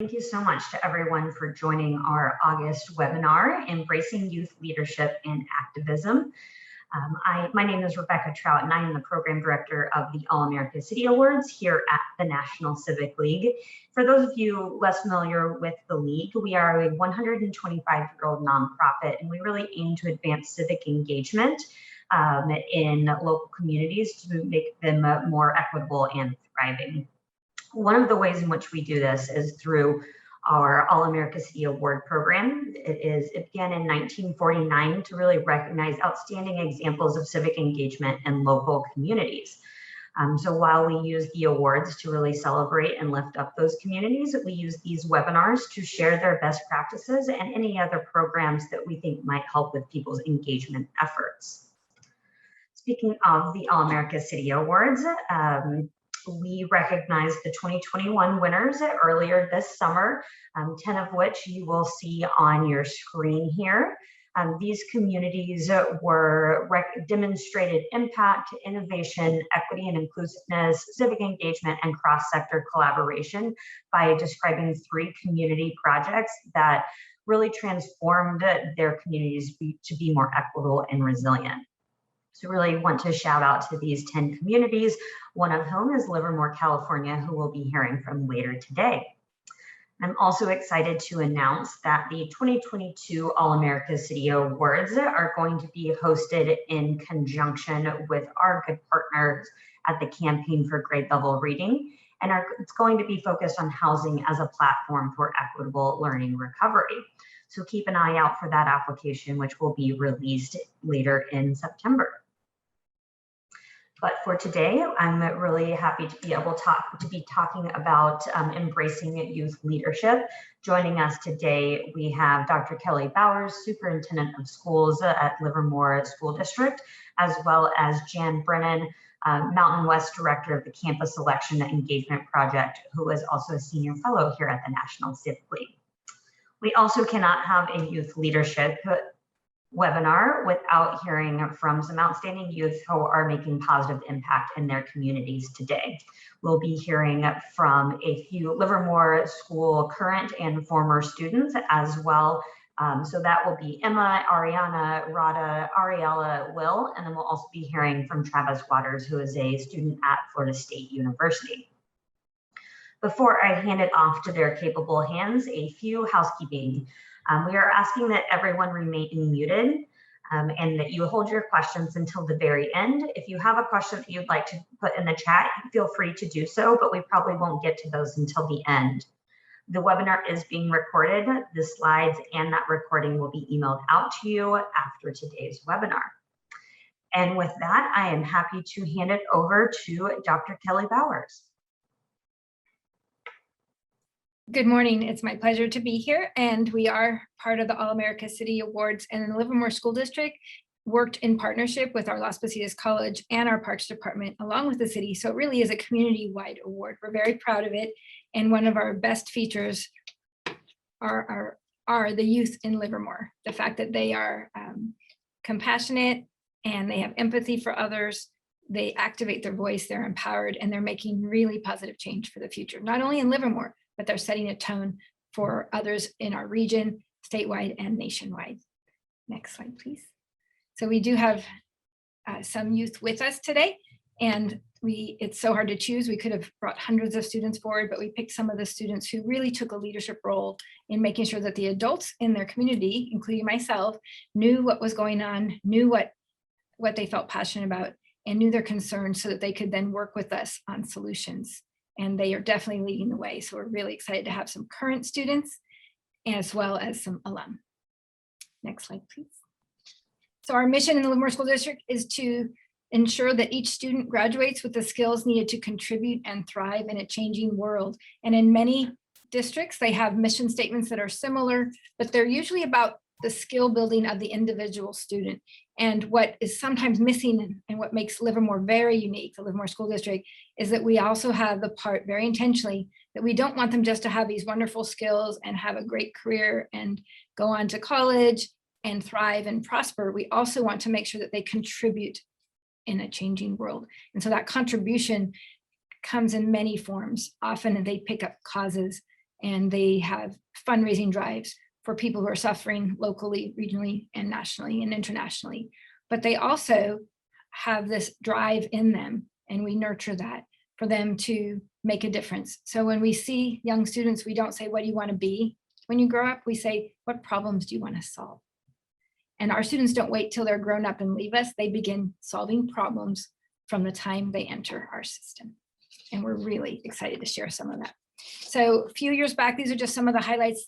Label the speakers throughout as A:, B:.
A: Thank you so much to everyone for joining our August webinar, Embracing Youth Leadership and Activism. My name is Rebecca Trout, and I am the Program Director of the All-America City Awards here at the National Civic League. For those of you less familiar with the League, we are a 125-year-old nonprofit, and we really aim to advance civic engagement in local communities to make them more equitable and thriving. One of the ways in which we do this is through our All-America City Award program. It began in 1949 to really recognize outstanding examples of civic engagement in local communities. So while we use the awards to really celebrate and lift up those communities, we use these webinars to share their best practices and any other programs that we think might help with people's engagement efforts. Speaking of the All-America City Awards, we recognized the 2021 winners earlier this summer, 10 of which you will see on your screen here. These communities demonstrated impact, innovation, equity and inclusiveness, civic engagement, and cross-sector collaboration by describing 3 community projects that really transformed their communities to be more equitable and resilient. So really want to shout out to these 10 communities, one of whom is Livermore, California, who we'll be hearing from later today. I'm also excited to announce that the 2022 All-America City Awards are going to be hosted in conjunction with our good partners at the Campaign for Grade Level Reading, and it's going to be focused on housing as a platform for equitable learning recovery. So keep an eye out for that application, which will be released later in September. But for today, I'm really happy to be able to be talking about embracing youth leadership. Joining us today, we have Dr. Kelly Bowers, Superintendent of Schools at Livermore School District, as well as Jan Brennan, Mountain West Director of the Campus Selection Engagement Project, who is also a Senior Fellow here at the National Civic League. We also cannot have a youth leadership webinar without hearing from some outstanding youth who are making positive impact in their communities today. We'll be hearing from a few Livermore School current and former students as well. So that will be Emma, Ariana, Rada, Ariella, Will, and then we'll also be hearing from Travis Waters, who is a student at Florida State University. Before I hand it off to their capable hands, a few housekeeping. We are asking that everyone remain muted and that you hold your questions until the very end. If you have a question that you'd like to put in the chat, feel free to do so, but we probably won't get to those until the end. The webinar is being recorded. The slides and that recording will be emailed out to you after today's webinar. And with that, I am happy to hand it over to Dr. Kelly Bowers.
B: Good morning. It's my pleasure to be here, and we are part of the All-America City Awards, and the Livermore School District worked in partnership with our Las Positas College and our Parks Department along with the city. So it really is a community-wide award. We're very proud of it, and one of our best features are the youth in Livermore. The fact that they are compassionate and they have empathy for others. They activate their voice, they're empowered, and they're making really positive change for the future, not only in Livermore, but they're setting a tone for others in our region, statewide and nationwide. Next slide, please. So we do have some youth with us today, and it's so hard to choose. We could have brought hundreds of students forward, but we picked some of the students who really took a leadership role in making sure that the adults in their community, including myself, knew what was going on, knew what they felt passionate about, and knew their concerns so that they could then work with us on solutions. And they are definitely leading the way. So we're really excited to have some current students as well as some alum. Next slide, please. So our mission in the Livermore School District is to ensure that each student graduates with the skills needed to contribute and thrive in a changing world. And in many districts, they have mission statements that are similar, but they're usually about the skill building of the individual student. And what is sometimes missing and what makes Livermore very unique, the Livermore School District, is that we also have the part very intentionally that we don't want them just to have these wonderful skills and have a great career and go on to college and thrive and prosper. We also want to make sure that they contribute in a changing world. And so that contribution comes in many forms. Often they pick up causes and they have fundraising drives for people who are suffering locally, regionally, and nationally and internationally. But they also have this drive in them, and we nurture that for them to make a difference. So when we see young students, we don't say, what do you want to be when you grow up? We say, what problems do you want to solve? And our students don't wait till they're grown up and leave us. They begin solving problems from the time they enter our system. And we're really excited to share some of that. So a few years back, these are just some of the highlights.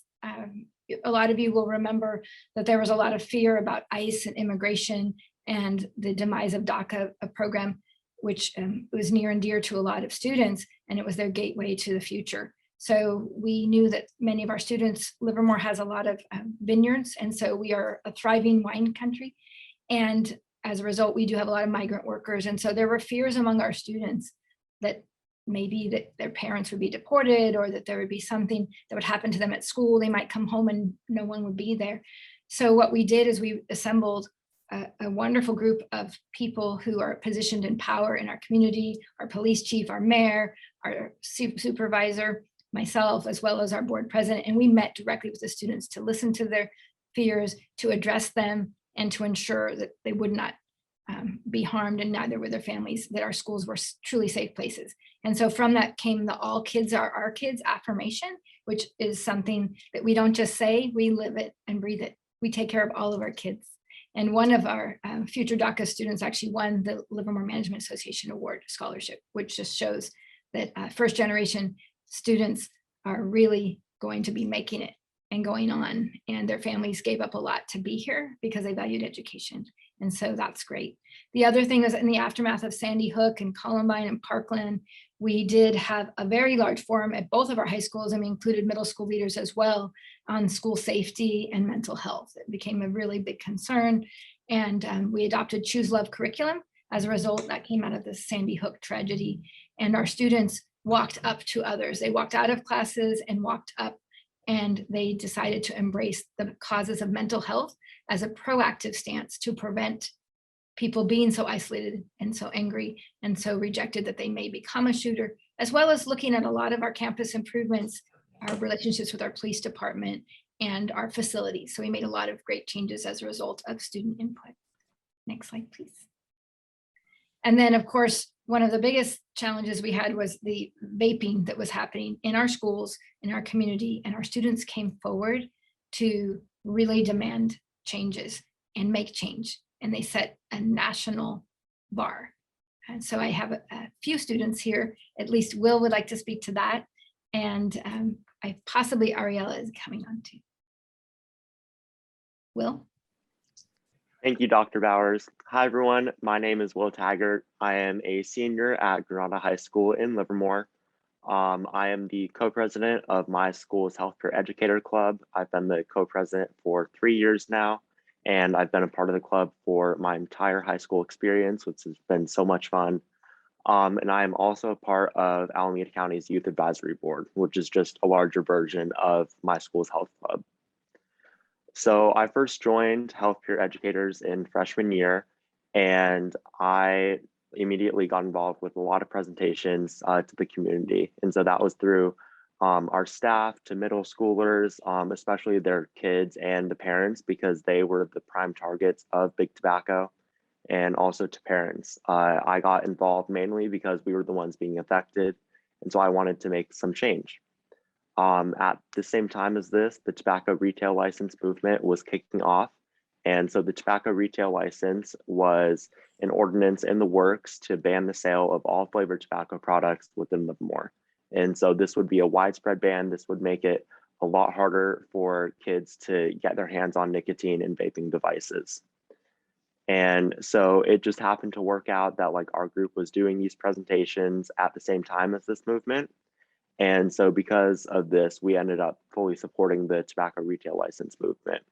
B: A lot of you will remember that there was a lot of fear about ICE and immigration and the demise of DACA, a program which was near and dear to a lot of students, and it was their gateway to the future. So we knew that many of our students, Livermore has a lot of vineyards, and so we are a thriving wine country. And as a result, we do have a lot of migrant workers. And so there were fears among our students that maybe that their parents would be deported, or that there would be something that would happen to them at school. They might come home and no one would be there. So what we did is we assembled a wonderful group of people who are positioned in power in our community, our police chief, our mayor, our supervisor, myself, as well as our board president. And we met directly with the students to listen to their fears, to address them, and to ensure that they would not be harmed, and neither were their families, that our schools were truly safe places. And so from that came the all kids are our kids affirmation, which is something that we don't just say, we live it and breathe it. We take care of all of our kids. And one of our future DACA students actually won the Livermore Management Association Award Scholarship, which just shows that first generation students are really going to be making it and going on, and their families gave up a lot to be here because they valued education. And so that's great. The other thing is, in the aftermath of Sandy Hook and Columbine and Parkland, we did have a very large forum at both of our high schools, and we included middle school leaders as well, on school safety and mental health. It became a really big concern. And we adopted Choose Love curriculum. As a result, that came out of the Sandy Hook tragedy. And our students walked up to others. They walked out of classes and walked up, and they decided to embrace the causes of mental health as a proactive stance to prevent people being so isolated and so angry and so rejected that they may become a shooter, as well as looking at a lot of our campus improvements, our relationships with our police department, and our facilities. So we made a lot of great changes as a result of student input. Next slide, please. And then, of course, one of the biggest challenges we had was the vaping that was happening in our schools, in our community, and our students came forward to really demand changes and make change. And they set a national bar. And so I have a few students here, at least Will would like to speak to that. And possibly Ariella is coming on too. Will?
C: Thank you, Dr. Bowers. Hi, everyone. My name is Will Taggart. I am a senior at Granada High School in Livermore. I am the co-president of my school's Healthcare Educator Club. I've been the co-president for 3 years now, and I've been a part of the club for my entire high school experience, which has been so much fun. And I am also a part of Alameda County's Youth Advisory Board, which is just a larger version of my school's health club. So I first joined Healthcare Educators in freshman year, and I immediately got involved with a lot of presentations to the community. And so that was through our staff to middle schoolers, especially their kids and the parents, because they were the prime targets of big tobacco, and also to parents. I got involved mainly because we were the ones being affected, and so I wanted to make some change. At the same time as this, the tobacco retail license movement was kicking off. And so the tobacco retail license was an ordinance in the works to ban the sale of all flavored tobacco products within Livermore. And so this would be a widespread ban. This would make it a lot harder for kids to get their hands on nicotine and vaping devices. And so it just happened to work out that like our group was doing these presentations at the same time as this movement. And so because of this, we ended up fully supporting the tobacco retail license movement.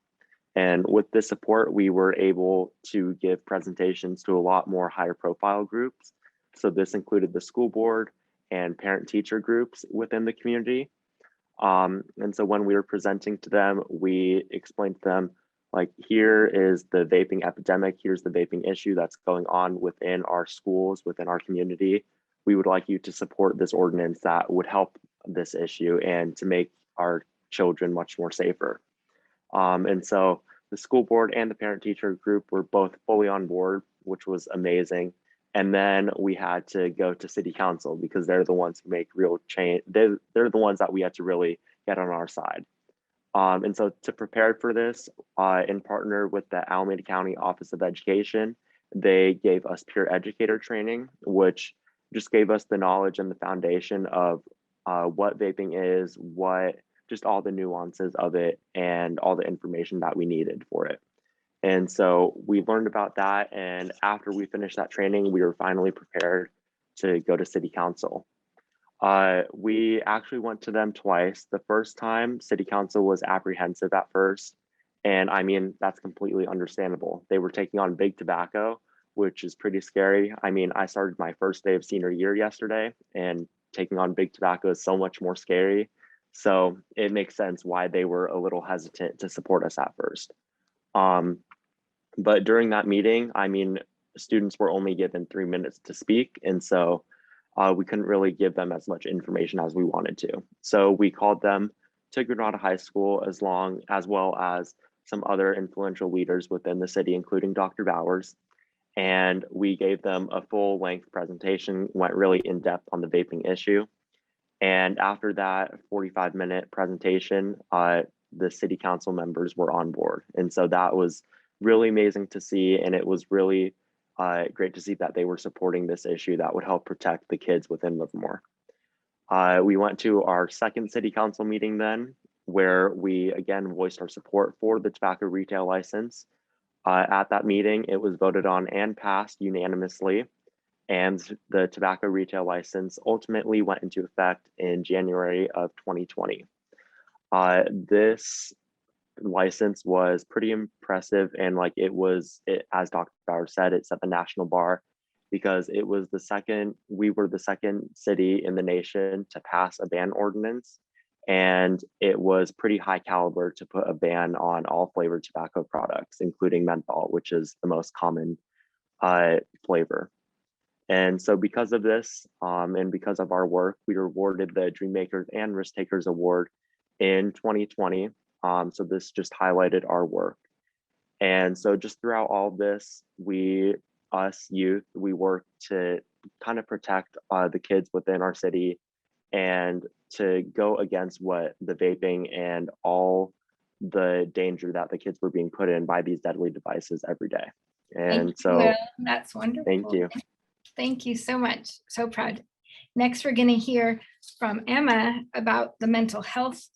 C: And with this support, we were able to give presentations to a lot more higher profile groups. So this included the school board and parent teacher groups within the community. And so when we were presenting to them, we explained to them, like, here is the vaping epidemic, here's the vaping issue that's going on within our schools, within our community. We would like you to support this ordinance that would help this issue and to make our children much more safer. And so the school board and the parent teacher group were both fully on board, which was amazing. And then we had to go to city council because they're the ones who make real change. They're the ones that we had to really get on our side. And so to prepare for this, in partner with the Alameda County Office of Education, they gave us peer educator training, which just gave us the knowledge and the foundation of what vaping is, what just all the nuances of it and all the information that we needed for it. And so we learned about that. And after we finished that training, we were finally prepared to go to city council. We actually went to them twice. The first time, city council was apprehensive at first. And I mean, that's completely understandable. They were taking on big tobacco, which is pretty scary. I mean, I started my first day of senior year yesterday, and taking on big tobacco is so much more scary. So it makes sense why they were a little hesitant to support us at first. But during that meeting, I mean, students were only given 3 minutes to speak. And so we couldn't really give them as much information as we wanted to. So we called them to Granada High School as well as some other influential leaders within the city, including Dr. Bowers. And we gave them a full length presentation, went really in depth on the vaping issue. And after that 45-minute presentation, the city council members were on board. And so that was really amazing to see. And it was really great to see that they were supporting this issue that would help protect the kids within Livermore. We went to our second city council meeting then, where we again voiced our support for the tobacco retail license. At that meeting, it was voted on and passed unanimously. And the tobacco retail license ultimately went into effect in January of 2020. This license was pretty impressive, and like as Dr. Bowers said, it set the national bar because we were the second city in the nation to pass a ban ordinance, and it was pretty high caliber to put a ban on all flavored tobacco products, including menthol, which is the most common flavor. And so because of this, and because of our work, we were awarded the Dream Makers and Risk Takers Award in 2020. So this just highlighted our work. And so just throughout all this, us youth, we work to kind of protect the kids within our city and to go against what the vaping and all the danger that the kids were being put in by these deadly devices every day. And so
B: that's wonderful.
C: Thank you.
B: Thank you so much. So proud. Next, we're going to hear from Emma about the mental health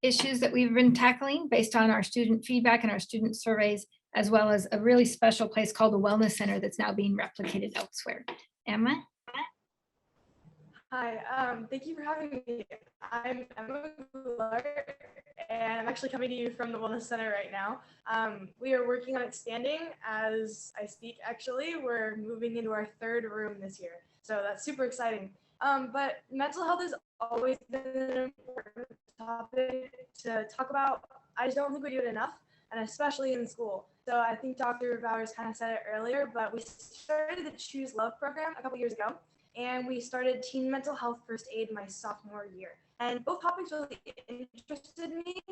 B: issues that we've been tackling based on our student feedback and our student surveys, as well as a really special place called the Wellness Center that's now being replicated elsewhere. Emma?
D: Hi, thank you for having me. I'm Emma Goulart, and I'm actually coming to you from the Wellness Center right now. We are working on expanding as I speak, actually. We're moving into our third room this year, so that's super exciting. But mental health has always been an important topic to talk about. I just don't think we do it enough, and especially in school. So I think Dr. Bowers kind of said it earlier, but we started the Choose Love program a couple years ago, and we started teen mental health first aid my sophomore year. And both topics really interested me,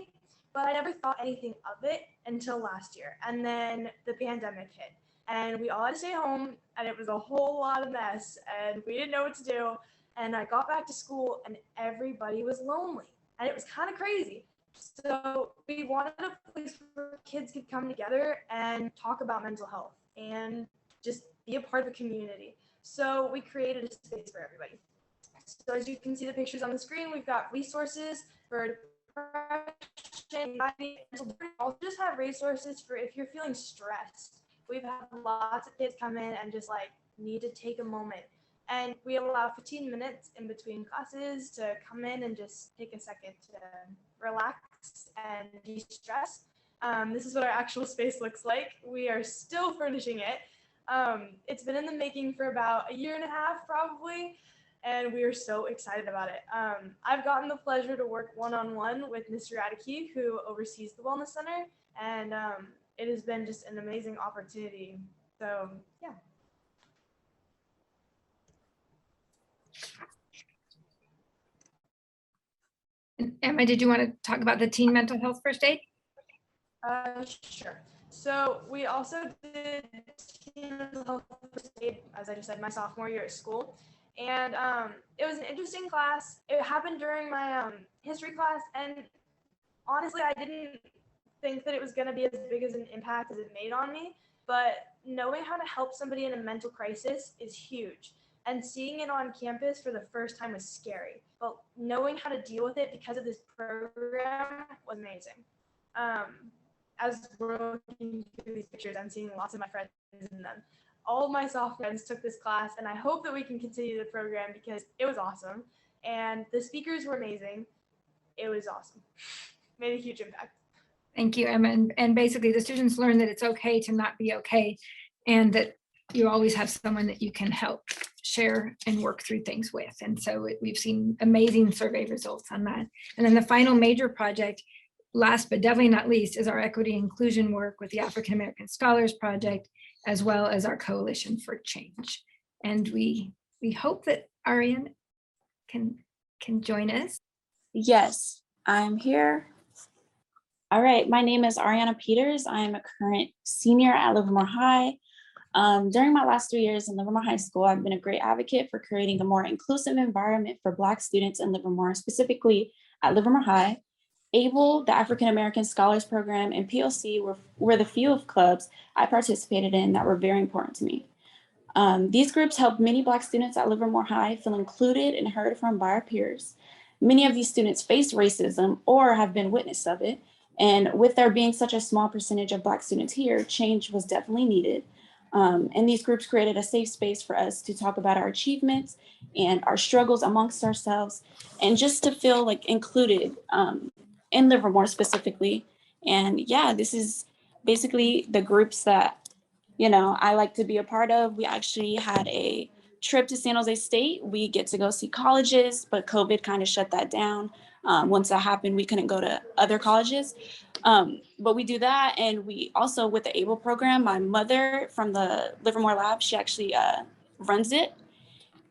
D: but I never thought anything of it until last year. And then the pandemic hit, and we all had to stay home, and it was a whole lot of mess, and we didn't know what to do. And I got back to school, and everybody was lonely, and it was kind of crazy. So we wanted a place where kids could come together and talk about mental health and just be a part of a community. So we created a space for everybody. So as you can see the pictures on the screen, we've got resources for depression, anxiety, mental burnout. We also just have resources for if you're feeling stressed. We've had lots of kids come in and just like need to take a moment. And we allow 15 minutes in between classes to come in and just take a second to relax and de-stress. This is what our actual space looks like. We are still furnishing it. It's been in the making for about a year and a half probably, and we are so excited about it. I've gotten the pleasure to work one-on-one with Mr. Radke, who oversees the Wellness Center, and it has been just an amazing opportunity. So yeah.
B: Emma, did you want to talk about the teen mental health first aid?
D: Sure. So we also did teen mental health first aid, as I just said, my sophomore year at school. And it was an interesting class. It happened during my history class. And honestly, I didn't think that it was going to be as big as an impact as it made on me. But knowing how to help somebody in a mental crisis is huge. And seeing it on campus for the first time was scary. But knowing how to deal with it because of this program was amazing. As we're looking through these pictures, I'm seeing lots of my friends in them. All of my soft friends took this class, and I hope that we can continue the program because it was awesome. And the speakers were amazing. It was awesome. Made a huge impact.
B: Thank you, Emma. And basically the students learn that it's okay to not be okay, and that you always have someone that you can help share and work through things with. And so we've seen amazing survey results on that. And then the final major project, last but definitely not least, is our equity inclusion work with the African American Scholars Project, as well as our Coalition for Change. And we hope that Ariane can join us.
E: Yes, I'm here. All right, my name is Ariana Peters. I am a current senior at Livermore High. During my last 3 years in Livermore High School, I've been a great advocate for creating a more inclusive environment for Black students in Livermore, specifically at Livermore High. ABLE, the African American Scholars Program, and POC were the few of clubs I participated in that were very important to me. These groups helped many Black students at Livermore High feel included and heard from by our peers. Many of these students face racism or have been witness of it. And with there being such a small percentage of Black students here, change was definitely needed. And these groups created a safe space for us to talk about our achievements and our struggles amongst ourselves, and just to feel like included in Livermore specifically. And yeah, this is basically the groups that, you know, I like to be a part of. We actually had a trip to San Jose State. We get to go see colleges, but COVID kind of shut that down. Once that happened, we couldn't go to other colleges. But we do that. And we also, with the ABLE program, my mother from the Livermore lab, she actually runs it.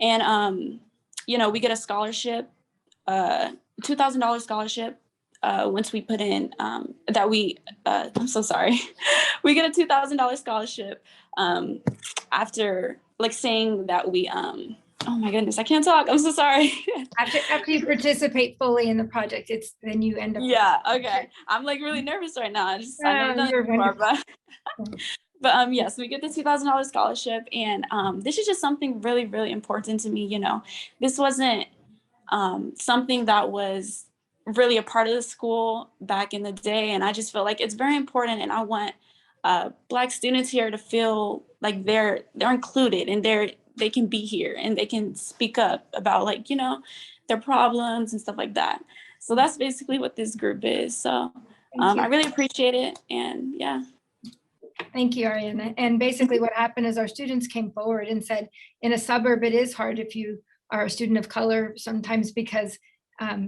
E: And, you know, we get a scholarship, $2,000 scholarship once we put in that we, I'm so sorry. We get a $2,000 scholarship after like saying that we, oh my goodness, I can't talk. I'm so sorry.
B: After you participate fully in the project, then you end up.
E: Yeah. Okay. I'm like really nervous right now. I've never done it before, but yes, we get the $2,000 scholarship, and this is just something really, really important to me. You know, this wasn't something that was really a part of the school back in the day, and I just feel like it's very important, and I want Black students here to feel like they're included, and they can be here and they can speak up about, like, you know, their problems and stuff like that. So that's basically what this group is. So I really appreciate it. And yeah.
B: Thank you, Ariana. And basically what happened is our students came forward and said, in a suburb, it is hard if you are a student of color sometimes, because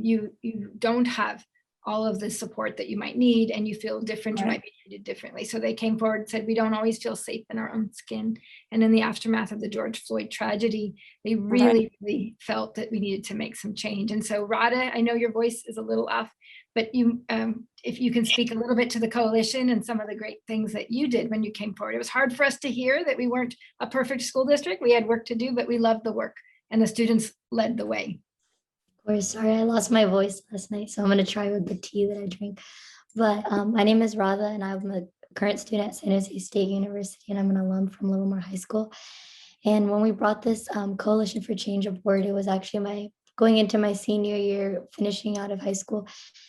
B: you don't have all of the support that you might need, and you feel different, you might be treated differently. So they came forward and said, we don't always feel safe in our own skin. And in the aftermath of the George Floyd tragedy, they really felt that we needed to make some change. And so Radha, I know your voice is a little off, but you, if you can speak a little bit to the coalition and some of the great things that you did when you came forward. It was hard for us to hear that we weren't a perfect school district. We had work to do, but we loved the work, and the students led the way.
F: Of course, sorry, I lost my voice last night, so I'm going to try with the tea that I drink. But my name is Radha, and I'm a current student at San Jose State University, and I'm an alum from Livermore High School. And when we brought this Coalition for Change aboard, it was actually going into my senior year, finishing out of high school,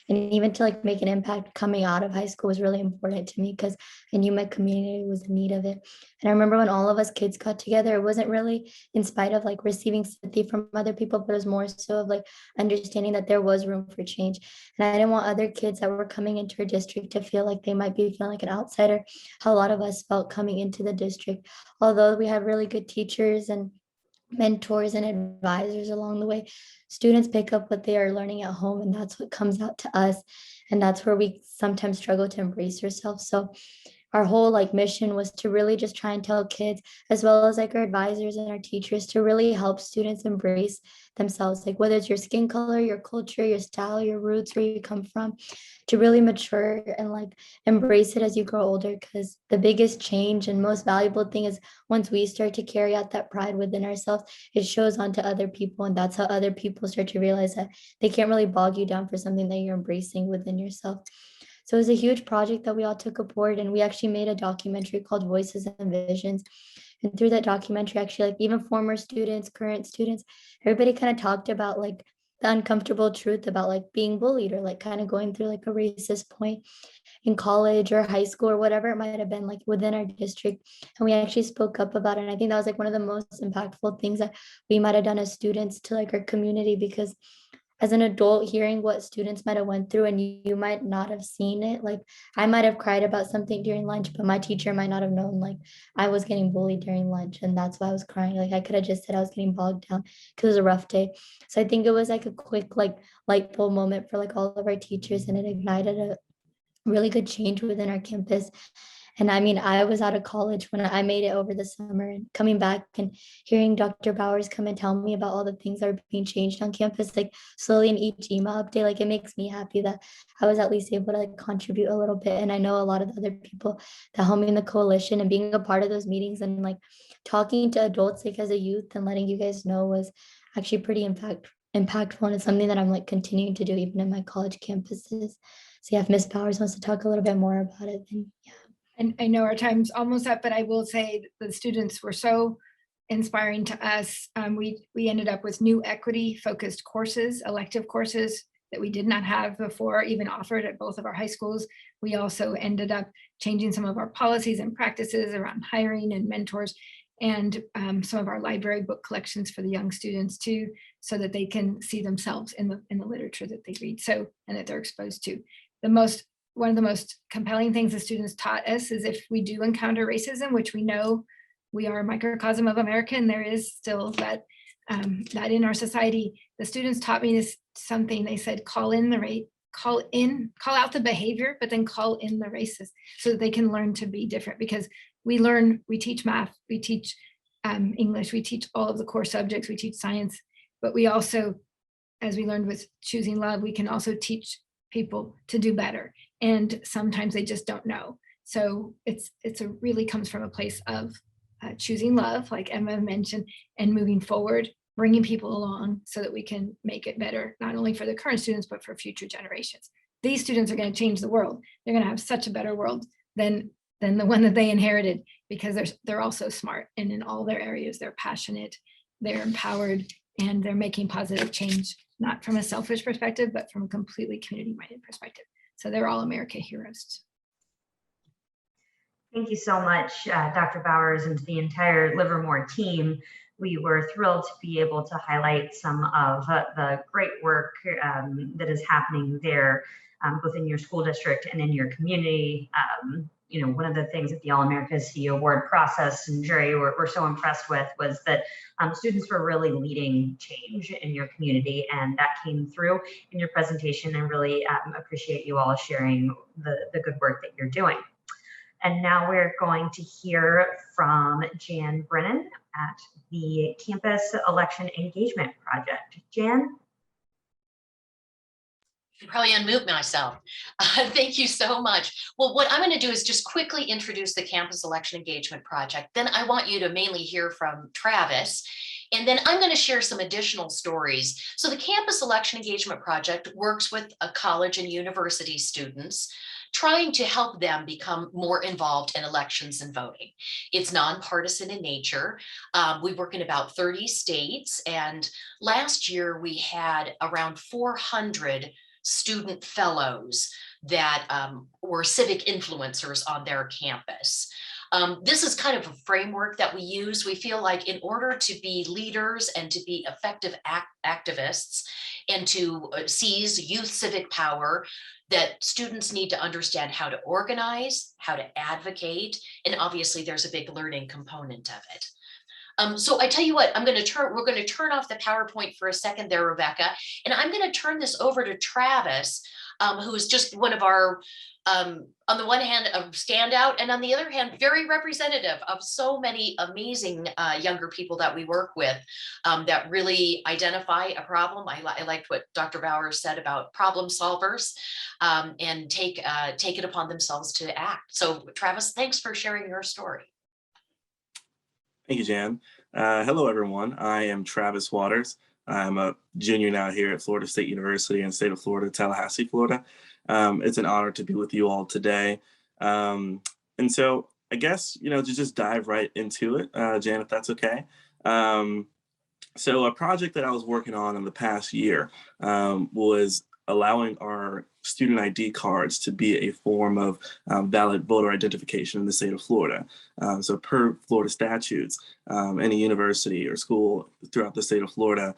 F: and even to like make an impact coming out of high school was really important to me, because I knew my community was in need of it. And I remember when all of us kids got together, it wasn't really in spite of like receiving sympathy from other people, but it was more so of like understanding that there was room for change. And I didn't want other kids that were coming into our district to feel like they might be feeling like an outsider, how a lot of us felt coming into the district. Although we had really good teachers and mentors and advisors along the way, students pick up what they are learning at home, and that's what comes out to us, and that's where we sometimes struggle to embrace ourselves. So our whole like mission was to really just try and tell kids, as well as like our advisors and our teachers, to really help students embrace themselves, like whether it's your skin color, your culture, your style, your roots, where you come from, to really mature and like embrace it as you grow older. Because the biggest change and most valuable thing is once we start to carry out that pride within ourselves, it shows on to other people, and that's how other people start to realize that they can't really bog you down for something that you're embracing within yourself. So it was a huge project that we all took aboard, and we actually made a documentary called Voices and Visions. And through that documentary, actually, like even former students, current students, everybody kind of talked about like the uncomfortable truth about like being bullied, or like kind of going through like a racist point in college or high school or whatever it might have been, like within our district. And we actually spoke up about it. And I think that was like one of the most impactful things that we might have done as students to like our community, because as an adult, hearing what students might have went through, and you might not have seen it, like I might have cried about something during lunch, but my teacher might not have known like I was getting bullied during lunch, and that's why I was crying. Like I could have just said I was getting bogged down because it was a rough day. So I think it was like a quick like light bulb moment for like all of our teachers, and it ignited a really good change within our campus. And I mean, I was out of college when I made it over the summer, and coming back and hearing Dr. Bowers come and tell me about all the things that are being changed on campus, like slowly in each email update, like it makes me happy that I was at least able to like contribute a little bit. And I know a lot of the other people that helped me in the coalition, and being a part of those meetings and like talking to adults like as a youth and letting you guys know was actually pretty impactful. And it's something that I'm like continuing to do even in my college campuses. So yeah, if Miss Bowers wants to talk a little bit more about it, then yeah.
B: And I know our time's almost up, but I will say the students were so inspiring to us. We ended up with new equity focused courses, elective courses that we did not have before, even offered at both of our high schools. We also ended up changing some of our policies and practices around hiring and mentors, and some of our library book collections for the young students too, so that they can see themselves in the literature that they read, so, and that they're exposed to. One of the most compelling things the students taught us is if we do encounter racism, which we know we are a microcosm of America, and there is still that in our society, the students taught me this something. They said, call out the behavior, but then call in the racist, so that they can learn to be different. Because we teach math, we teach English, we teach all of the core subjects, we teach science, but we also, as we learned with Choosing Love, we can also teach people to do better. And sometimes they just don't know. So it's really comes from a place of choosing love, like Emma mentioned, and moving forward, bringing people along so that we can make it better, not only for the current students, but for future generations. These students are going to change the world. They're going to have such a better world than the one that they inherited, because they're also smart, and in all their areas, they're passionate, they're empowered, and they're making positive change, not from a selfish perspective, but from a completely community-minded perspective. So they're all America heroes.
A: Thank you so much, Dr. Bowers, and to the entire Livermore team. We were thrilled to be able to highlight some of the great work that is happening there, both in your school district and in your community. You know, one of the things that the All-America City Award process and jury were so impressed with was that students were really leading change in your community, and that came through in your presentation. And really appreciate you all sharing the good work that you're doing. And now we're going to hear from Jan Brennan at the Campus Election Engagement Project. Jan?
G: I probably unmute myself. Thank you so much. Well, what I'm going to do is just quickly introduce the Campus Election Engagement Project. Then I want you to mainly hear from Travis. And then I'm going to share some additional stories. So the Campus Election Engagement Project works with college and university students, trying to help them become more involved in elections and voting. It's nonpartisan in nature. We work in about 30 states. And last year we had around 400 student fellows that were civic influencers on their campus. This is kind of a framework that we use. We feel like in order to be leaders and to be effective activists and to seize youth civic power, that students need to understand how to organize, how to advocate, and obviously there's a big learning component of it. So I tell you what, we're going to turn off the PowerPoint for a second there, Rebecca, and I'm going to turn this over to Travis. who is just one of our, on the one hand, a standout, and on the other hand, very representative of so many amazing younger people that we work with that really identify a problem. I liked what Dr. Bowers said about problem solvers and take it upon themselves to act. So Travis, thanks for sharing your story.
H: Thank you, Jan. Hello, everyone. I am Travis Waters. I'm a junior now here at Florida State University in the state of Florida, Tallahassee, Florida. It's an honor to be with you all today. And so I guess, to just dive right into it, Jan, if that's okay. So a project that I was working on in the past year was allowing our student ID cards to be a form of valid voter identification in the state of Florida. So per Florida statutes, any university or school throughout the state of Florida,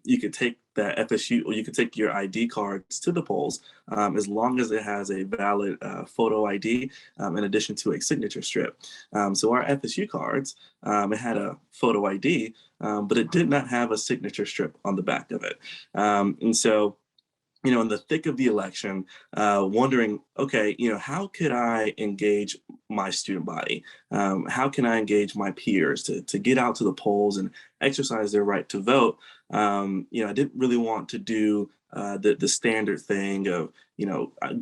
H: you could take that FSU, or you could take your ID cards to the polls as long as it has a valid photo ID in addition to a signature strip. So our FSU cards, it had a photo ID, but it did not have a signature strip on the back of it. And so, in the thick of the election, wondering, okay, how could I engage my student body? How can I engage my peers to get out to the polls and exercise their right to vote? I didn't really want to do the standard thing of,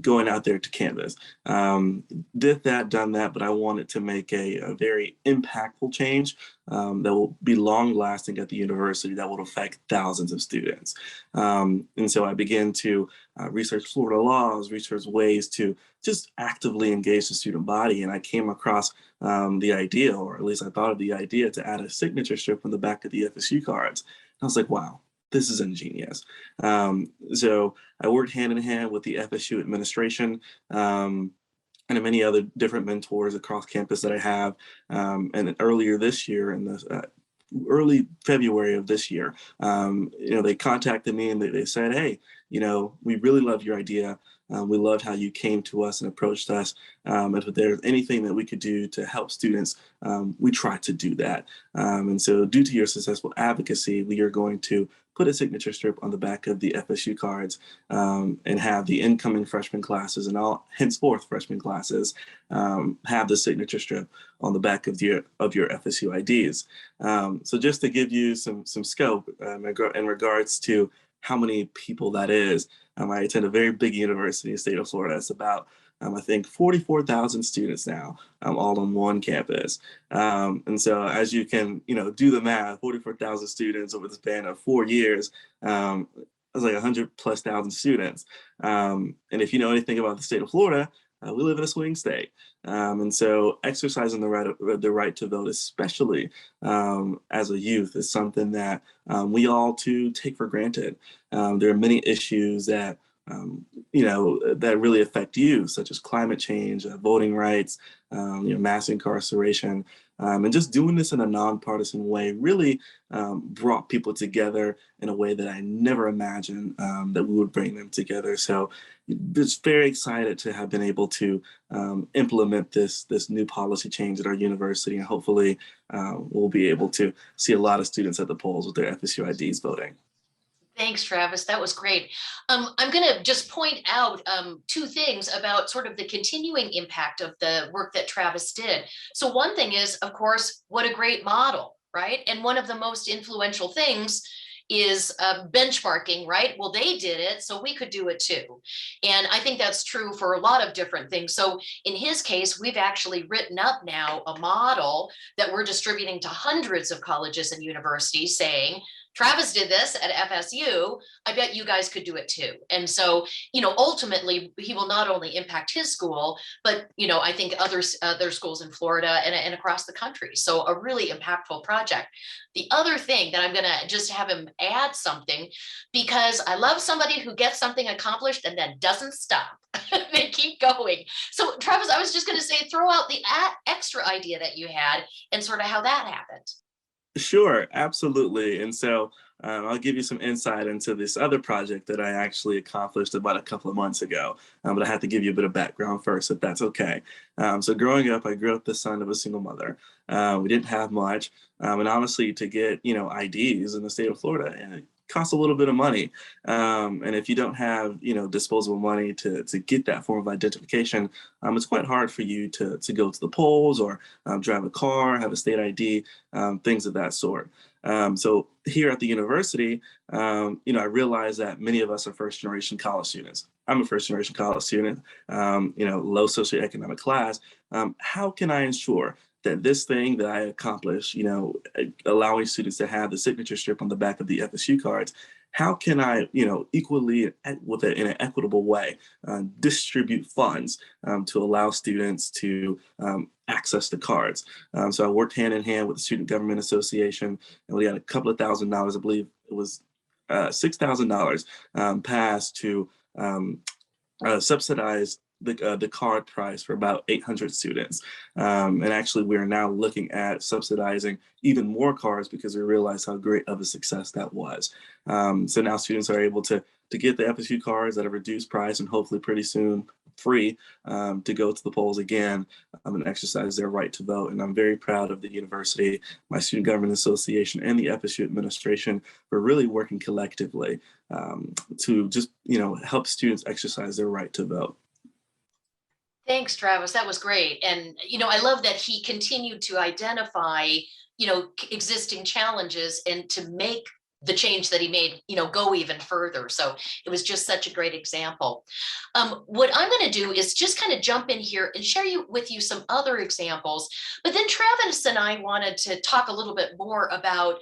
H: going out there to canvass. Did that, done that, but I wanted to make a very impactful change that will be long lasting at the university, that will affect thousands of students. And so I began to research Florida laws, research ways to just actively engage the student body. And I came across the idea, or at least I thought of the idea, to add a signature strip on the back of the FSU cards. And I was like, wow, this is ingenious. So I worked hand in hand with the FSU administration and many other different mentors across campus that I have. And then earlier this year, in the early February of this year, they contacted me and they said, hey, we really love your idea. We loved how you came to us and approached us. If there's anything that we could do to help students, we try to do that. And so due to your successful advocacy, we are going to put a signature strip on the back of the FSU cards and have the incoming freshman classes and all henceforth freshman classes have the signature strip on the back of your FSU IDs. So just to give you some scope in regards to how many people that is, I attend a very big university in the state of Florida. It's about, I think, 44,000 students now, all on one campus. And so as you can, do the math, 44,000 students over the span of 4 years, that's like 100,000+ students. And if you know anything about the state of Florida, we live in a swing state. And so exercising the right to vote, especially as a youth, is something that we all too take for granted. There are many issues that that really affect you, such as climate change, voting rights, mass incarceration, and just doing this in a nonpartisan way really brought people together in a way that I never imagined that we would bring them together. So just very excited to have been able to implement this new policy change at our university, and hopefully we'll be able to see a lot of students at the polls with their FSU IDs voting.
G: Thanks, Travis. That was great. I'm going to just point out 2 things about sort of the continuing impact of the work that Travis did. So one thing is, of course, what a great model, right? And one of the most influential things is benchmarking, right? Well, they did it, so we could do it too. And I think that's true for a lot of different things. So in his case, we've actually written up now a model that we're distributing to hundreds of colleges and universities saying, Travis did this at FSU. I bet you guys could do it too. And so, ultimately, he will not only impact his school, but, I think other schools in Florida and across the country. So a really impactful project. The other thing that I'm going to just have him add something, because I love somebody who gets something accomplished and then doesn't stop. They keep going. So Travis, I was just going to say, throw out the extra idea that you had and sort of how that happened.
H: Sure, absolutely. And so I'll give you some insight into this other project that I actually accomplished about a couple of months ago. But I have to give you a bit of background first, if that's okay. So growing up, I grew up the son of a single mother. We didn't have much. And honestly, to get, IDs in the state of Florida, and costs a little bit of money. And if you don't have, disposable money to get that form of identification, it's quite hard for you to go to the polls or drive a car, have a state ID, things of that sort. So here at the university, I realize that many of us are first generation college students. I'm a first generation college student, low socioeconomic class. How can I ensure that this thing that I accomplish, allowing students to have the signature strip on the back of the FSU cards, how can I, equally in an equitable way, distribute funds to allow students to access the cards? So I worked hand in hand with the Student Government Association, and we got a couple of $1,000s, I believe it was $6,000 passed to subsidize the card price for about 800 students. And actually, we are now looking at subsidizing even more cards because we realize how great of a success that was. So now students are able to get the FSU cards at a reduced price and hopefully pretty soon free to go to the polls again and exercise their right to vote. And I'm very proud of the university, my Student Government Association, and the FSU administration for really working collectively to just, help students exercise their right to vote.
G: Thanks, Travis. That was great. And, I love that he continued to identify, existing challenges and to make the change that he made, go even further. So it was just such a great example. What I'm going to do is just kind of jump in here and share with you some other examples. But then Travis and I wanted to talk a little bit more about,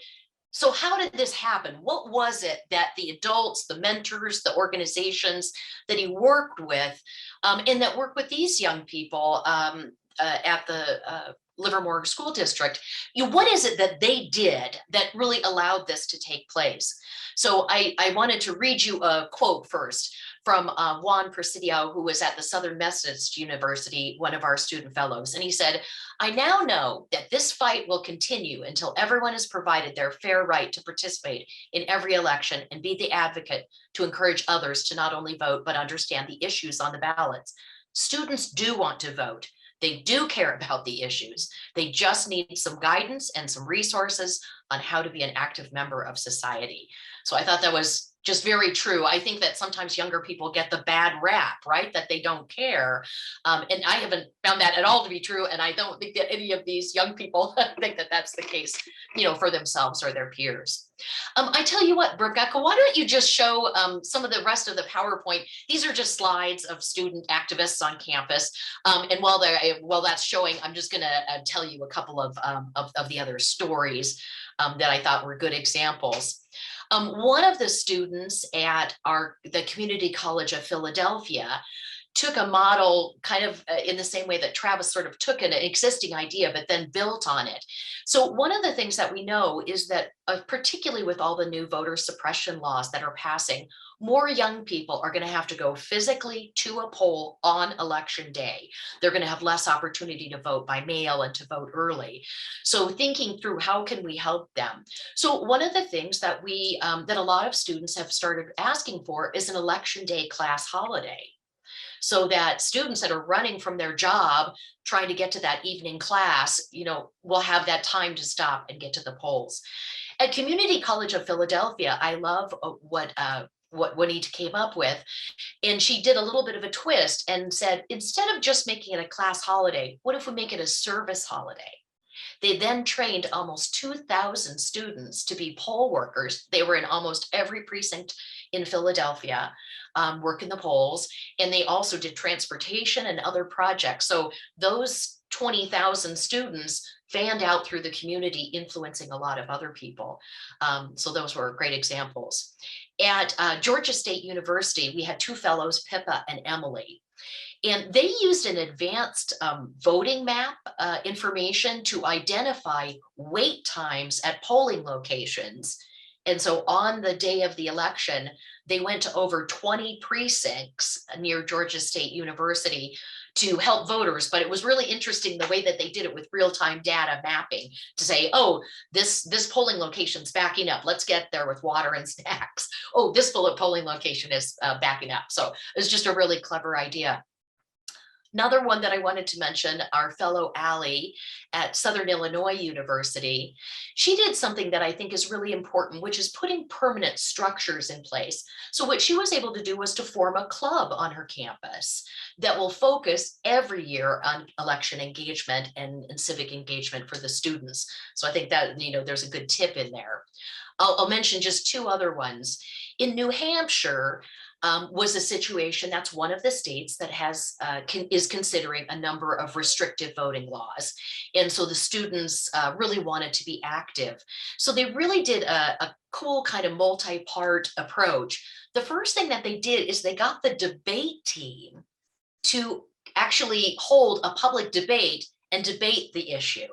G: so how did this happen? What was it that the adults, the mentors, the organizations that he worked with, and that work with these young people at the Livermore School District, what is it that they did that really allowed this to take place? So I wanted to read you a quote first from Juan Presidio, who was at the Southern Methodist University, one of our student fellows. And he said, "I now know that this fight will continue until everyone is provided their fair right to participate in every election and be the advocate to encourage others to not only vote, but understand the issues on the ballots. Students do want to vote. They do care about the issues. They just need some guidance and some resources on how to be an active member of society." So I thought that was just very true. I think that sometimes younger people get the bad rap, right? That they don't care. And I haven't found that at all to be true. And I don't think that any of these young people think that that's the case, for themselves or their peers. I tell you what, Rebecca, why don't you just show some of the rest of the PowerPoint? These are just slides of student activists on campus. And while that's showing, I'm just going to tell you a couple of the other stories that I thought were good examples. One of the students at the Community College of Philadelphia took a model kind of in the same way that Travis sort of took an existing idea, but then built on it. So one of the things that we know is that particularly with all the new voter suppression laws that are passing, more young people are going to have to go physically to a poll on election day. They're going to have less opportunity to vote by mail and to vote early. So thinking through how can we help them? So one of the things that that a lot of students have started asking for is an election day class holiday, so that students that are running from their job trying to get to that evening class, will have that time to stop and get to the polls. At Community College of Philadelphia, I love what Juanita came up with. And she did a little bit of a twist and said, instead of just making it a class holiday, what if we make it a service holiday? They then trained almost 2,000 students to be poll workers. They were in almost every precinct in Philadelphia, working the polls. And they also did transportation and other projects. So those 20,000 students fanned out through the community, influencing a lot of other people. So those were great examples. At Georgia State University, we had two fellows, Pippa and Emily. And they used an advanced voting map information to identify wait times at polling locations. And so on the day of the election, they went to over 20 precincts near Georgia State University to help voters. But it was really interesting the way that they did it with real-time data mapping to say, oh, this polling location's backing up. Let's get there with water and snacks. Oh, this polling location is backing up. So it was just a really clever idea. Another one that I wanted to mention, our fellow Allie at Southern Illinois University, she did something that I think is really important, which is putting permanent structures in place. So what she was able to do was to form a club on her campus that will focus every year on election engagement and civic engagement for the students. So I think that, there's a good tip in there. I'll mention just two other ones. In New Hampshire, was a situation, that's one of the states that is considering a number of restrictive voting laws. And so the students really wanted to be active. So they really did a cool kind of multi-part approach. The first thing that they did is they got the debate team to actually hold a public debate and debate the issue.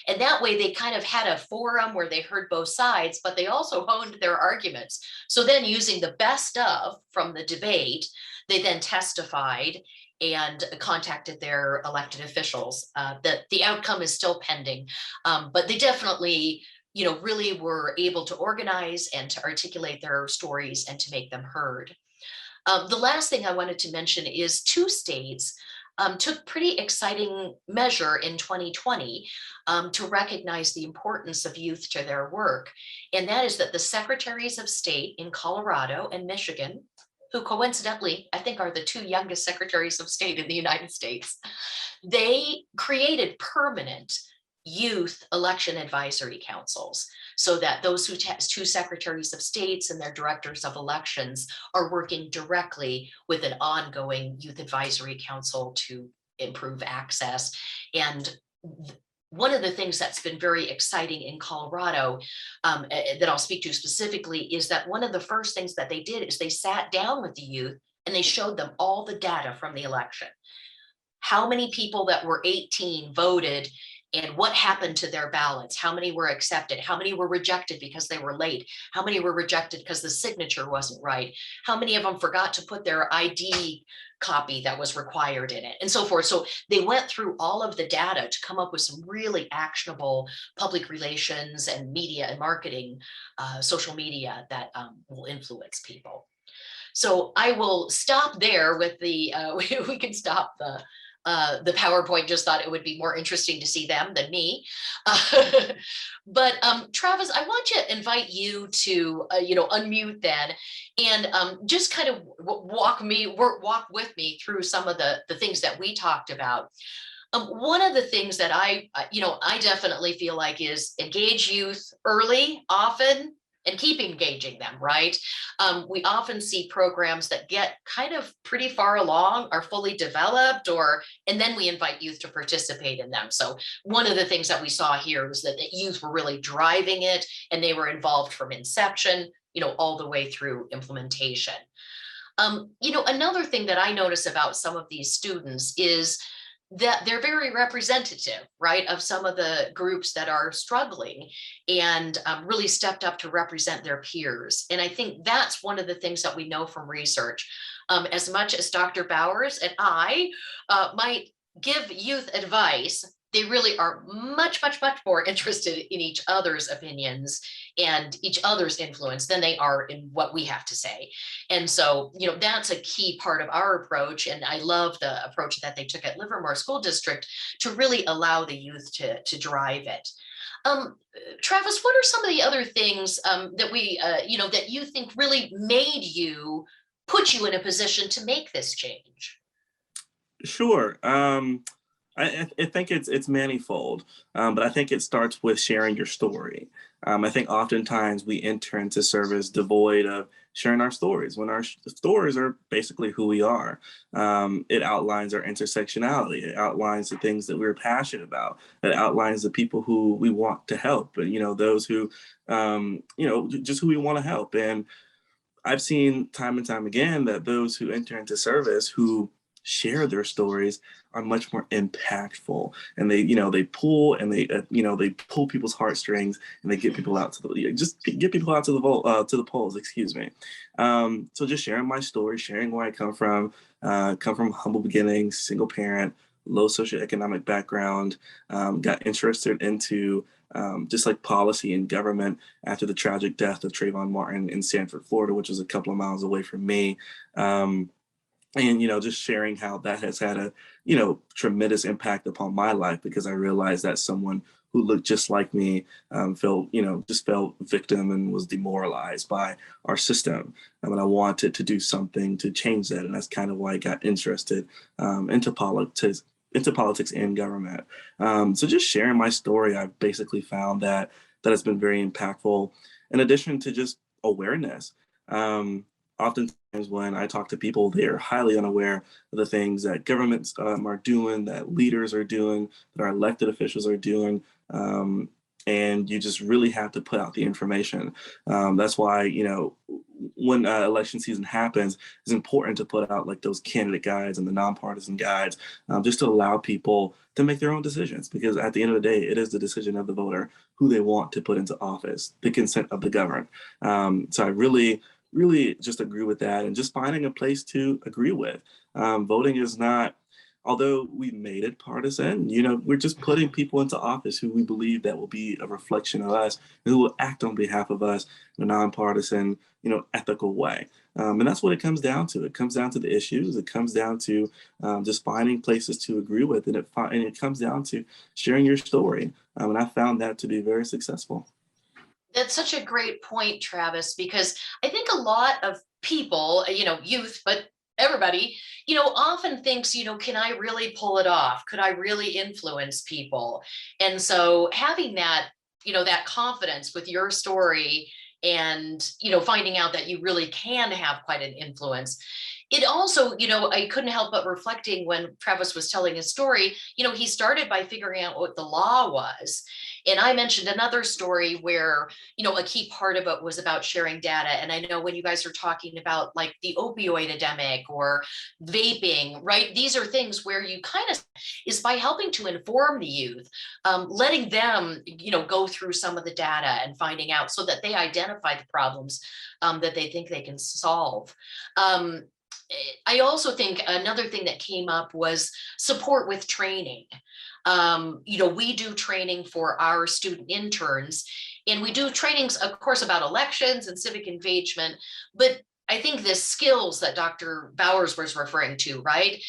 G: And that way they kind of had a forum where they heard both sides, but they also honed their arguments. So then using the best of from the debate, they then testified and contacted their elected officials. The outcome is still pending, but they definitely, really were able to organize and to articulate their stories and to make them heard. The last thing I wanted to mention is two states took pretty exciting measure in 2020 to recognize the importance of youth to their work. And that is that the secretaries of state in Colorado and Michigan, who coincidentally, I think are the two youngest secretaries of state in the United States, they created permanent youth election advisory councils so that those two secretaries of states and their directors of elections are working directly with an ongoing youth advisory council to improve access. And one of the things that's been very exciting in Colorado that I'll speak to specifically is that one of the first things that they did is they sat down with the youth and they showed them all the data from the election. How many people that were 18 voted and what happened to their ballots? How many were accepted? How many were rejected because they were late? How many were rejected because the signature wasn't right? How many of them forgot to put their ID copy that was required in it, and so forth? So they went through all of the data to come up with some really actionable public relations and media and marketing, social media that will influence people. So I will stop there with the, we can stop the PowerPoint. Just thought it would be more interesting to see them than me. But Travis, I want to invite you to, unmute then and just kind of walk with me through some of the things that we talked about. One of the things that I definitely feel like is engage youth early, often, and keep engaging them, right? We often see programs that get kind of pretty far along, are fully developed, and then we invite youth to participate in them. So one of the things that we saw here was that the youth were really driving it, and they were involved from inception, all the way through implementation. Another thing that I notice about some of these students is that they're very representative, right, of some of the groups that are struggling and really stepped up to represent their peers. And I think that's one of the things that we know from research. As much as Dr. Bowers and I might give youth advice, they really are much, much, much more interested in each other's opinions and each other's influence than they are in what we have to say. And so, that's a key part of our approach. And I love the approach that they took at Livermore School District to really allow the youth to drive it. Travis, what are some of the other things that we, that you think really put you in a position to make this change?
H: Sure. I think it's manifold, but I think it starts with sharing your story. I think oftentimes we enter into service devoid of sharing our stories when our stories are basically who we are. It outlines our intersectionality. It outlines the things that we're passionate about. It outlines the people who we want to help, and those who, just who we want to help. And I've seen time and time again that those who enter into service who share their stories are much more impactful, and they pull and they pull people's heartstrings, and they get people out to the polls, excuse me. So just sharing my story, sharing where I come from humble beginnings, single parent, low socioeconomic background, got interested into just like policy and government after the tragic death of Trayvon Martin in Sanford, Florida, which was a couple of miles away from me. and just sharing how that has had a tremendous impact upon my life, because I realized that someone who looked just like me just felt victim and was demoralized by our system. And I wanted to do something to change that, and that's kind of why I got interested into politics and government. So just sharing my story, I've basically found that has been very impactful, in addition to just awareness. Oftentimes when I talk to people, they are highly unaware of the things that governments are doing, that leaders are doing, that our elected officials are doing. And you just really have to put out the information. That's why, when election season happens, it's important to put out like those candidate guides and the nonpartisan guides, just to allow people to make their own decisions. Because at the end of the day, it is the decision of the voter who they want to put into office, the consent of the governed. So I really just agree with that, and just finding a place to agree with. Voting is not, although we made it partisan, we're just putting people into office who we believe that will be a reflection of us, who will act on behalf of us in a nonpartisan, ethical way. And that's what it comes down to. It comes down to the issues. It comes down to just finding places to agree with, and it comes down to sharing your story. And I found that to be very successful.
G: That's such a great point, Travis, because I think a lot of people, youth, but everybody, often thinks, can I really pull it off? Could I really influence people? And so having that, that confidence with your story and, finding out that you really can have quite an influence. It also, I couldn't help but reflecting when Travis was telling his story, he started by figuring out what the law was. And I mentioned another story where, a key part of it was about sharing data. And I know when you guys are talking about like the opioid epidemic or vaping, right? These are things where you kind of is by helping to inform the youth, letting them, go through some of the data and finding out so that they identify the problems that they think they can solve. I also think another thing that came up was support with training. We do training for our student interns, and we do trainings, of course, about elections and civic engagement. But I think the skills that Dr. Bowers was referring to, right?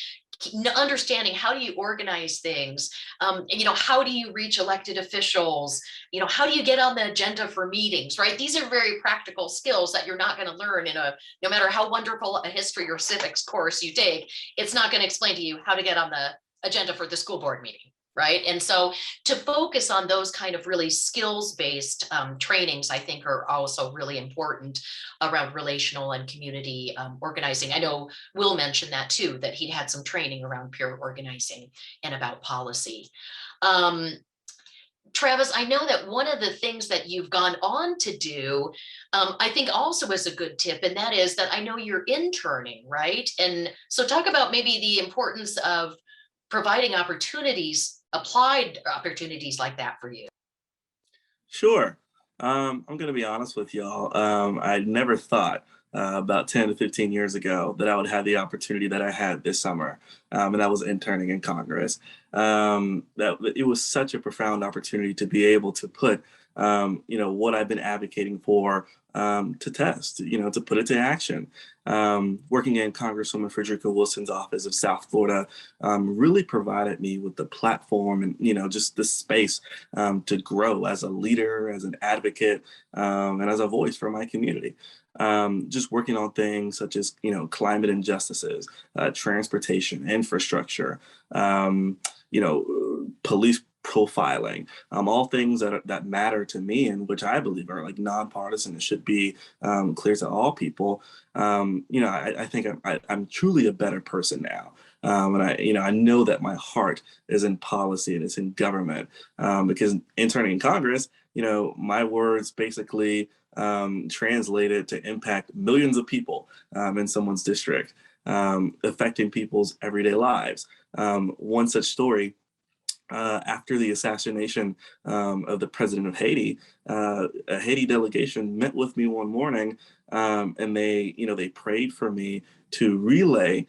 G: Understanding how do you organize things, how do you reach elected officials, how do you get on the agenda for meetings, right? These are very practical skills that you're not going to learn no matter how wonderful a history or civics course you take. It's not going to explain to you how to get on the agenda for the school board meeting. Right. And so to focus on those kind of really skills-based trainings, I think are also really important around relational and community organizing. I know Will mentioned that too, that he'd had some training around peer organizing and about policy. Travis, I know that one of the things that you've gone on to do, I think also is a good tip, and that is that I know you're interning, right? And so talk about maybe the importance of providing opportunities, applied opportunities like that for you.
H: Sure. I'm going to be honest with y'all. I never thought about 10 to 15 years ago that I would have the opportunity that I had this summer, and that was interning in Congress. That it was such a profound opportunity to be able to put, what I've been advocating for to test, to put it to action. Working in Congresswoman Frederica Wilson's office of South Florida really provided me with the platform and, just the space to grow as a leader, as an advocate, and as a voice for my community. Just working on things such as, climate injustices, transportation, infrastructure, police profiling, all things that matter to me and which I believe are like nonpartisan and should be clear to all people. I think I'm truly a better person now. And I know that my heart is in policy and it's in government, because interning in Congress, my words basically translated to impact millions of people in someone's district, affecting people's everyday lives. One such story, after the assassination of the president of Haiti, a Haiti delegation met with me one morning, and they prayed for me to relay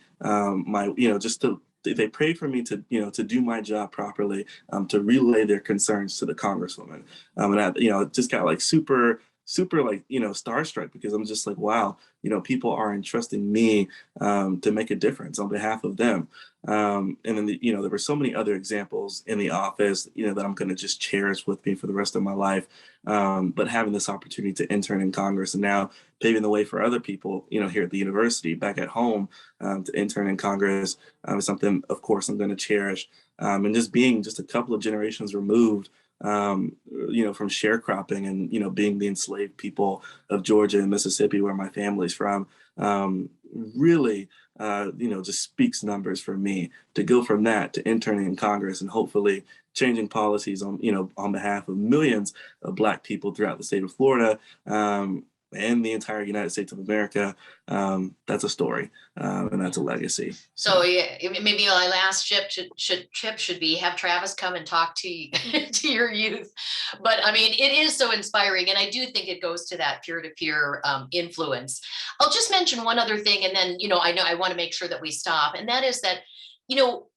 H: they prayed for me to do my job properly, to relay their concerns to the congresswoman. And I just got like super super like, starstruck, because I'm just like, wow, people are entrusting me to make a difference on behalf of them. And then, there were so many other examples in the office, that I'm going to just cherish with me for the rest of my life. But having this opportunity to intern in Congress, and now paving the way for other people, here at the university, back at home, to intern in Congress, is something, of course, I'm going to cherish. And just being just a couple of generations removed, from sharecropping and, being the enslaved people of Georgia and Mississippi, where my family's from, really, just speaks numbers for me to go from that to interning in Congress and hopefully changing policies on behalf of millions of Black people throughout the state of Florida, and the entire United States of America. That's a story, and that's a legacy.
G: So yeah, maybe my last tip should be have Travis come and talk to you, to your youth. But I mean, it is so inspiring, and I do think it goes to that peer-to-peer influence. I'll just mention one other thing, and then I know I want to make sure that we stop, and that is that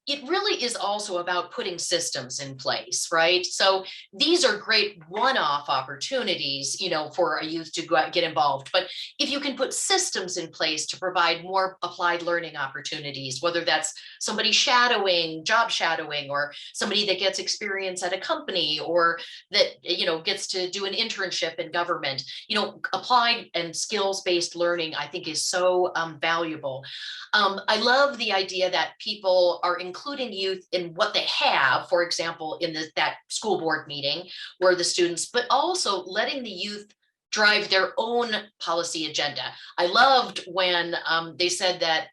G: it really is also about putting systems in place, right? So these are great one-off opportunities, for a youth to go out and get involved. But if you can put systems in place to provide more applied learning opportunities, whether that's somebody shadowing, job shadowing, or somebody that gets experience at a company, or that, gets to do an internship in government, applied and skills-based learning, I think is so valuable. I love the idea that people are including youth in what they have, for example, in that school board meeting where the students, but also letting the youth drive their own policy agenda. I loved when they said that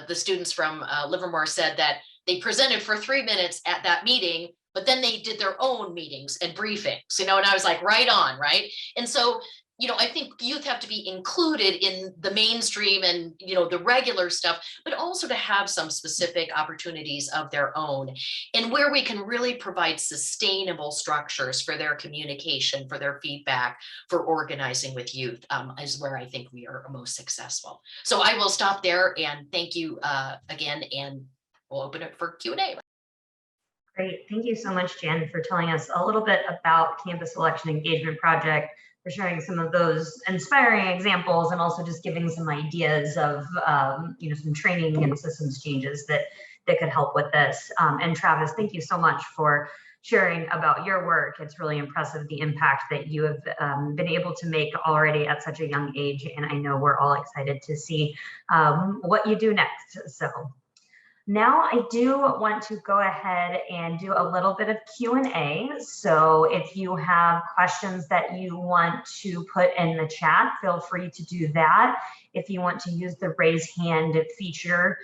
G: the students from Livermore said that they presented for 3 minutes at that meeting, but then they did their own meetings and briefings, and I was like, right on, right? And so I think youth have to be included in the mainstream and, the regular stuff, but also to have some specific opportunities of their own, and where we can really provide sustainable structures for their communication, for their feedback, for organizing with youth, is where I think we are most successful. So I will stop there and thank you again, and we'll open it for Q&A.
A: Great. Thank you so much, Jan, for telling us a little bit about Campus Election Engagement Project, for sharing some of those inspiring examples, and also just giving some ideas of some training and systems changes that could help with this. And Travis, thank you so much for sharing about your work. It's really impressive, the impact that you have been able to make already at such a young age, and I know we're all excited to see what you do next. So now I do want to go ahead and do a little bit of Q&A. So if you have questions that you want to put in the chat, feel free to do that. If you want to use the raise hand feature,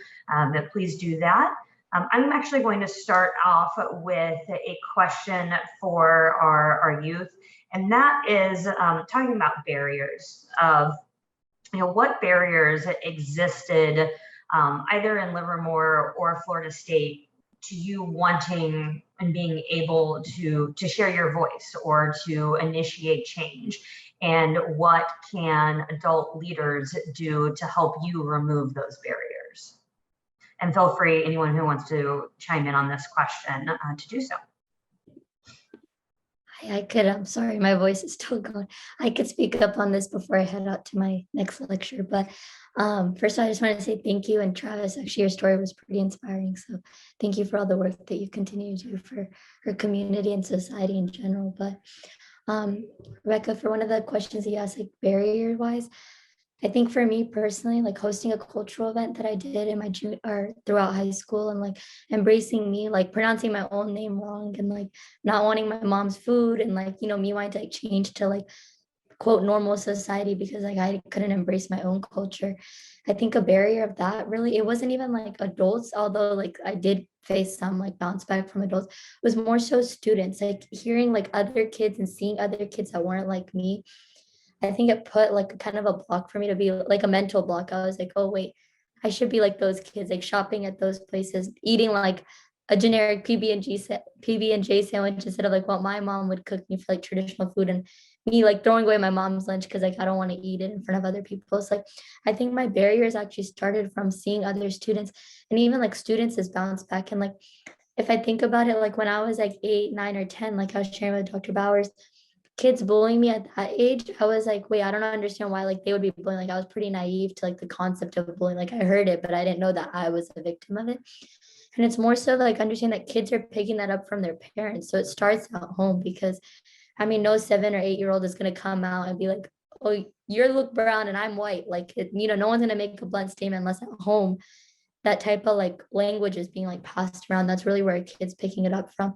A: please do that. I'm actually going to start off with a question for our youth, and that is talking about barriers of, what barriers existed either in Livermore or Florida State to you wanting and being able to share your voice or to initiate change, and what can adult leaders do to help you remove those barriers? And feel free, anyone who wants to chime in on this question, to do so.
F: I could, I'm sorry, my voice is still going. I could speak up on this before I head out to my next lecture, but first I just want to say thank you. And Travis, actually your story was pretty inspiring. So thank you for all the work that you continue to do for our community and society in general. But Rebecca, for one of the questions that you asked, like barrier wise, I think for me personally, like hosting a cultural event that I did in my junior or throughout high school, and like embracing me, like pronouncing my own name wrong, and like not wanting my mom's food, and like, me wanting to like change to like quote normal society because like I couldn't embrace my own culture. I think a barrier of that really, it wasn't even like adults, although like I did face some like bounce back from adults, it was more so students, like hearing like other kids and seeing other kids that weren't like me. I think it put like kind of a block for me, to be like a mental block. I was like, oh wait, I should be like those kids, like shopping at those places, eating like a generic PB&J sandwich instead of like what my mom would cook me for like traditional food, and me like throwing away my mom's lunch because like I don't want to eat it in front of other people. It's like I think my barriers actually started from seeing other students, and even like students has bounced back. And like if I think about it, like when I was like 8, 9, or 10, like I was sharing with Dr. Bowers, kids bullying me at that age, I was like, wait, I don't understand why like they would be bullying. Like I was pretty naive to like the concept of bullying. Like I heard it, but I didn't know that I was a victim of it. And it's more so like understanding that kids are picking that up from their parents. So it starts at home because I mean, no 7 or 8 year old is gonna come out and be like, oh, you're Luke Brown and I'm white. Like no one's gonna make a blunt statement unless at home that type of like language is being like passed around. That's really where a kid's picking it up from.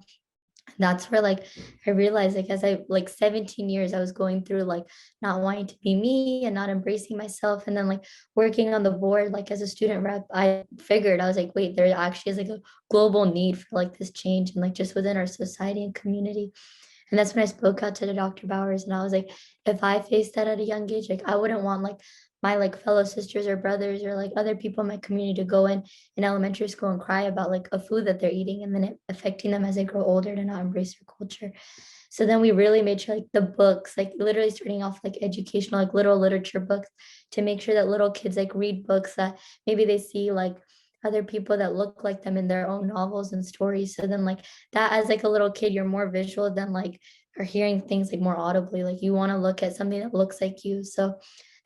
F: That's where like I realized like as I like 17 years I was going through like not wanting to be me and not embracing myself, and then like working on the board like as a student rep, I figured I was like, wait, there actually is like a global need for like this change and like just within our society and community. And that's when I spoke out to the Dr. Bowers, and I was like, if I faced that at a young age, like I wouldn't want like my like fellow sisters or brothers or like other people in my community to go in elementary school and cry about like a food that they're eating and then it affecting them as they grow older to not embrace their culture. So then we really made sure like the books, like literally starting off like educational, like little literature books, to make sure that little kids like read books that maybe they see like other people that look like them in their own novels and stories. So then like that as like a little kid, you're more visual than like or hearing things like more audibly. Like you want to look at something that looks like you. So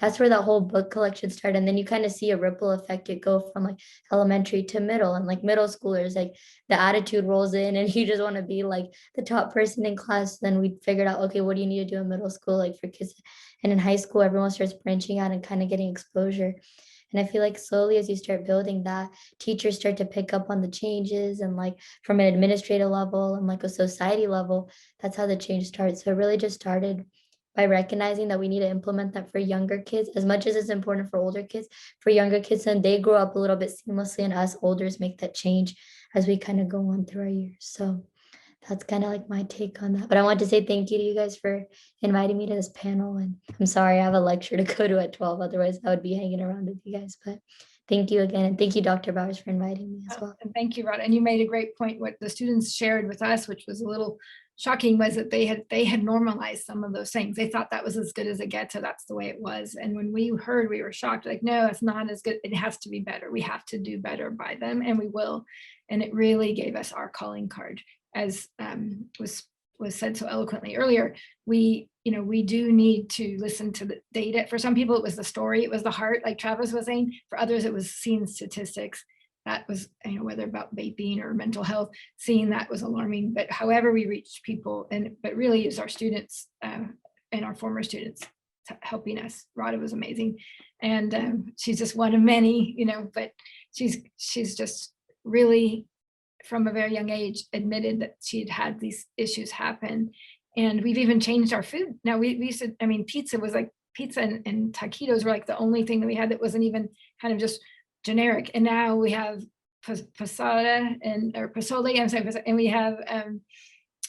F: that's where that whole book collection started. And then you kind of see a ripple effect. It go from like elementary to middle, and like middle schoolers, like the attitude rolls in and you just want to be like the top person in class. Then we figured out, okay, what do you need to do in middle school? Like for kids, and in high school, everyone starts branching out and kind of getting exposure. And I feel like slowly as you start building that, teachers start to pick up on the changes, and like from an administrative level and like a society level, that's how the change starts. So it really just started by recognizing that we need to implement that for younger kids as much as it's important for older kids. For younger kids, and they grow up a little bit seamlessly, and us olders make that change as we kind of go on through our years. So that's kind of like my take on that. But I want to say thank you to you guys for inviting me to this panel. And I'm sorry I have a lecture to go to at 12. Otherwise, I would be hanging around with you guys. But thank you again. And thank you, Dr. Bowers, for inviting me as well.
B: And thank you, Rod. And you made a great point. What the students shared with us, which was a little shocking, was that they had normalized some of those things. They thought that was as good as it gets, so that's the way it was. And when we heard, we were shocked, like, no, it's not as good. It has to be better. We have to do better by them, and we will. And it really gave us our calling card, as was said so eloquently earlier. We do need to listen to the data. For some people, it was the story, it was the heart, like Travis was saying. For others, it was seeing statistics. That was, whether about vaping or mental health, seeing that was alarming. But however we reached people, but really is our students and our former students helping us. Rhoda was amazing, and she's just one of many, but she's just really, from a very young age, admitted that she'd had these issues happen. And we've even changed our food. Now we used to, pizza was like, pizza and taquitos were like the only thing that we had that wasn't even kind of just generic. And now we have posada or pozole, and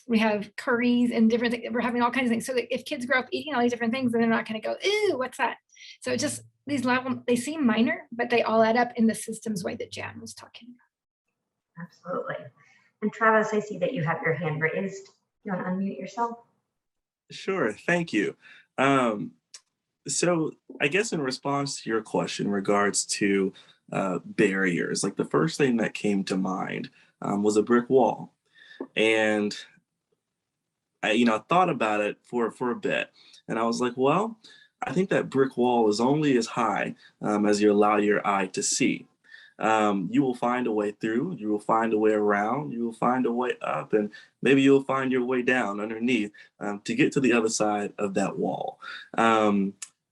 B: we have curries and different things. We're having all kinds of things. So that if kids grow up eating all these different things, then they're not going to go, ew, what's that? So just these levels, they seem minor, but they all add up in the systems way that Jan was talking about.
A: Absolutely. And Travis, I see that you have your hand raised. You want to unmute yourself?
H: Sure, thank you. So I guess in response to your question in regards to barriers, like the first thing that came to mind was a brick wall. And I thought about it for a bit, and I was like, well, I think that brick wall is only as high as you allow your eye to see. You will find a way through, you will find a way around, you will find a way up, and maybe you'll find your way down underneath to get to the other side of that wall.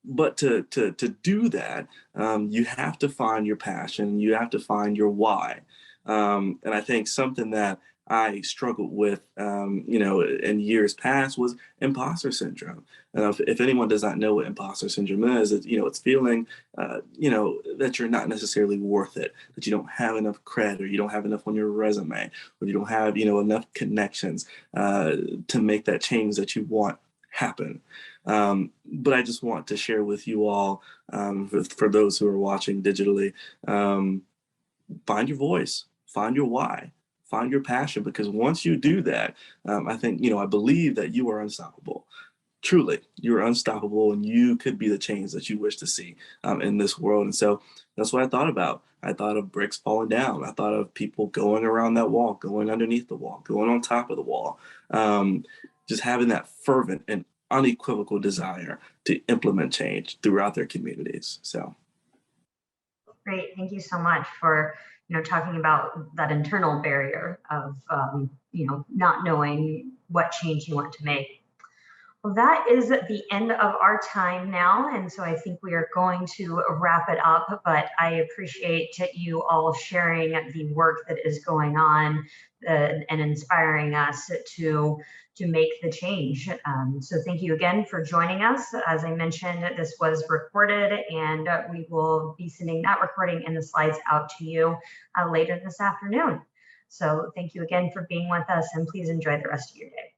H: But to do that, you have to find your passion, you have to find your why. And I think something that I struggled with, in years past was imposter syndrome. If anyone does not know what imposter syndrome is, it's feeling, that you're not necessarily worth it, that you don't have enough credit, or you don't have enough on your resume, or you don't have, enough connections to make that change that you want happen. But I just want to share with you all, for those who are watching digitally, find your voice, find your why. Find your passion, because once you do that, I think, I believe that you are unstoppable. Truly, you're unstoppable, and you could be the change that you wish to see in this world. And so that's what I thought about. I thought of bricks falling down. I thought of people going around that wall, going underneath the wall, going on top of the wall, just having that fervent and unequivocal desire to implement change throughout their communities. So.
A: Great, thank you so much for talking about that internal barrier of not knowing what change you want to make. Well, that is the end of our time now, and so I think we are going to wrap it up, but I appreciate you all sharing the work that is going on and inspiring us to make the change. So thank you again for joining us. As I mentioned, this was recorded, and we will be sending that recording and the slides out to you later this afternoon. So thank you again for being with us, and please enjoy the rest of your day.